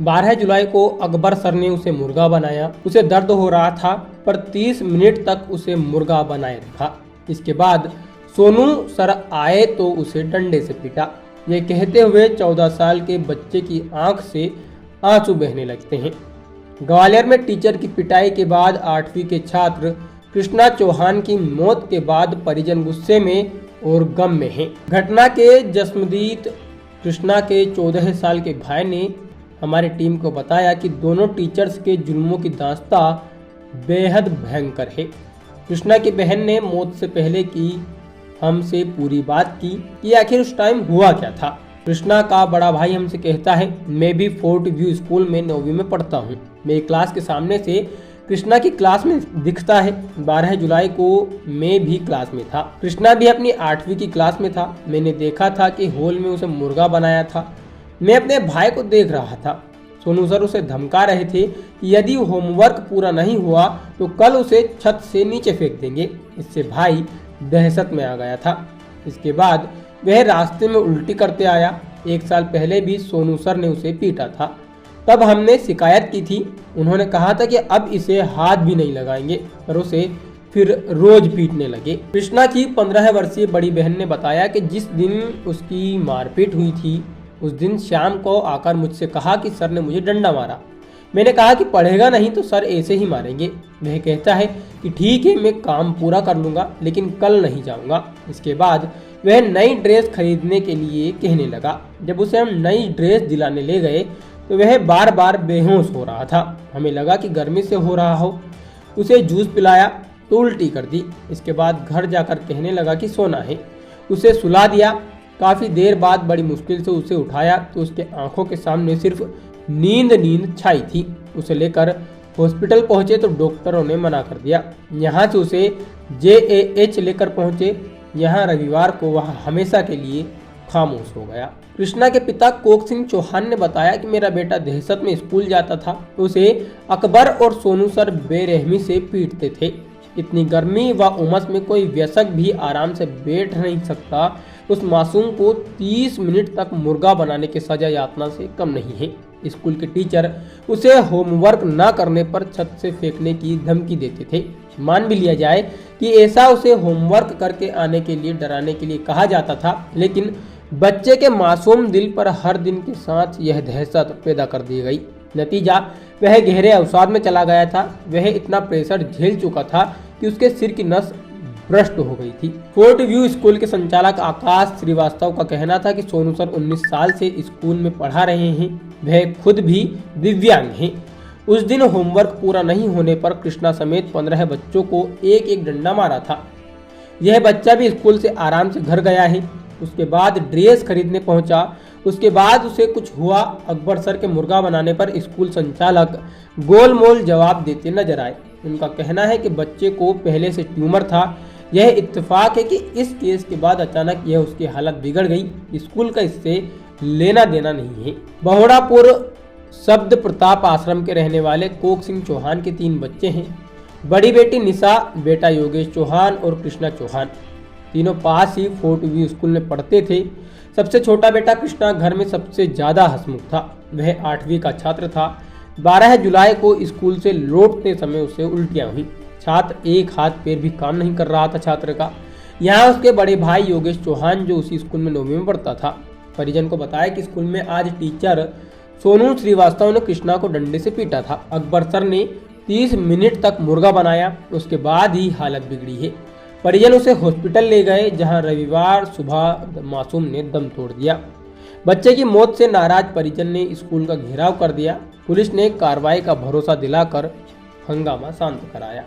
12 जुलाई को अकबर सर ने उसे मुर्गा बनाया। उसे दर्द हो रहा था पर 30 मिनट तक उसे मुर्गा बनाए रखा। इसके बाद सोनू सर आए तो उसे डंडे से पीटा। ये कहते हुए 14 साल के बच्चे की आंख से आंसू बहने लगते हैं। ग्वालियर में टीचर की पिटाई के बाद 8वीं के छात्र कृष्णा चौहान की मौत के बाद परिजन गुस्से में और गम में हैं। घटना के जस्मदीद कृष्णा के 14 साल के भाई ने हमारी टीम को बताया कि दोनों टीचर्स के जुल्मों की दास्तां बेहद भयंकर है। कृष्णा की बहन ने मौत से पहले की हमसे पूरी बात की कि आखिर उस टाइम हुआ क्या था। कृष्णा का बड़ा भाई हमसे कहता है, मैं भी फोर्ट व्यू स्कूल में 9वीं में पढ़ता हूँ। मेरी क्लास के सामने से कृष्णा की क्लास में दिखता है। 12 जुलाई को मैं भी क्लास में था। कृष्णा भी अपनी 8वीं की क्लास में था। मैंने देखा था कि हॉल में उसे मुर्गा बनाया था। मैं अपने भाई को देख रहा था। सोनू सर उसे धमका रहे थे कि यदि होमवर्क पूरा नहीं हुआ तो कल उसे छत से नीचे फेंक देंगे। इससे भाई दहशत में आ गया था। इसके बाद वह रास्ते में उल्टी करते आया। 1 साल पहले भी सोनू सर ने उसे पीटा था। तब हमने शिकायत की थी। उन्होंने कहा था कि अब इसे हाथ भी नहीं लगाएंगे, पर उसे फिर रोज पीटने लगे। कृष्णा की 15 वर्षीय बड़ी बहन ने बताया कि जिस दिन उसकी मारपीट हुई थी उस दिन शाम को आकर मुझसे कहा कि सर ने मुझे डंडा मारा। मैंने कहा कि पढ़ेगा नहीं तो सर ऐसे ही मारेंगे। वह कहता है कि ठीक है, मैं काम पूरा कर लूँगा लेकिन कल नहीं जाऊँगा। इसके बाद वह नई ड्रेस खरीदने के लिए कहने लगा। जब उसे हम नई ड्रेस दिलाने ले गए तो वह बार बार बेहोश हो रहा था। हमें लगा कि गर्मी से हो रहा हो। उसे जूस पिलाया तो उल्टी कर दी। इसके बाद घर जाकर कहने लगा कि सोना है। उसे सुला दिया। काफ़ी देर बाद बड़ी मुश्किल से उसे उठाया तो उसके आंखों के सामने सिर्फ नींद छाई थी। उसे लेकर हॉस्पिटल पहुंचे तो डॉक्टरों ने मना कर दिया। यहाँ से उसे JAH लेकर पहुंचे। यहाँ रविवार को वह हमेशा के लिए खामोश हो गया। कृष्णा के पिता कोक सिंह चौहान ने बताया कि मेरा बेटा दहशत में स्कूल जाता था। उसे अकबर और सोनू सर बेरहमी से पीटते थे। इतनी गर्मी व उमस में कोई वयस्क भी आराम से बैठ नहीं सकता। उस मासूम को 30 मिनट तक मुर्गा बनाने की सजा यातना से कम नहीं है। स्कूल के टीचर उसे होमवर्क न करने पर छत से फेंकने की धमकी देते थे। मान भी लिया जाए कि ऐसा उसे होमवर्क करके आने के लिए डराने के लिए कहा जाता था, लेकिन बच्चे के मासूम दिल पर हर दिन के साथ यह दहशत पैदा कर दी गई। नतीजा, वह गहरे अवसाद में चला गया था। वह इतना प्रेशर झेल चुका था कि उसके सिर की नस भ्रष्ट हो गई थी। फोर्ट व्यू स्कूल के संचालक आकाश श्रीवास्तव का कहना था कि सोनू सर 19 साल से स्कूल में पढ़ा रहे हैं। वह खुद भी दिव्यांग हैं। उस दिन होमवर्क पूरा नहीं होने पर कृष्णा समेत 15 बच्चों को एक एक डंडा मारा था। यह बच्चा भी स्कूल से आराम से घर गया है। उसके बाद ड्रेस खरीदने पहुंचा। उसके बाद उसे कुछ हुआ। अकबर सर के मुर्गा बनाने पर स्कूल संचालक गोलमोल जवाब देते नजर आए। उनका कहना है कि बच्चे को पहले से ट्यूमर था। यह इत्तेफाक है कि इस केस के बाद अचानक यह उसकी हालत बिगड़ गई। स्कूल का इससे लेना देना नहीं है। बहोड़ापुर शब्द प्रताप आश्रम के रहने वाले कोक सिंह चौहान के 3 बच्चे हैं। बड़ी बेटी निशा, बेटा योगेश चौहान और कृष्णा चौहान। तीनों पास ही फोर्ट व्यू स्कूल में पढ़ते थे। सबसे छोटा बेटा कृष्णा घर में सबसे ज्यादा हंसमुख था। वह 8वीं का छात्र था। 12 जुलाई को स्कूल से लौटते समय उसे उल्टियां हुई। छात्र एक हाथ पैर भी काम नहीं कर रहा था छात्र का। यहाँ उसके बड़े भाई योगेश चौहान जो उसी स्कूल में 9वीं में पढ़ता था। परिजन को बताया कि स्कूल में आज टीचर सोनू श्रीवास्तव ने कृष्णा को डंडे से पीटा था। अकबर सर ने 30 मिनट तक मुर्गा बनाया। उसके बाद ही हालत बिगड़ी है। परिजन उसे हॉस्पिटल ले गए, जहां रविवार सुबह मासूम ने दम तोड़ दिया। बच्चे की मौत से नाराज परिजन ने स्कूल का घेराव कर दिया। पुलिस ने कार्रवाई का भरोसा दिलाकर हंगामा शांत कराया।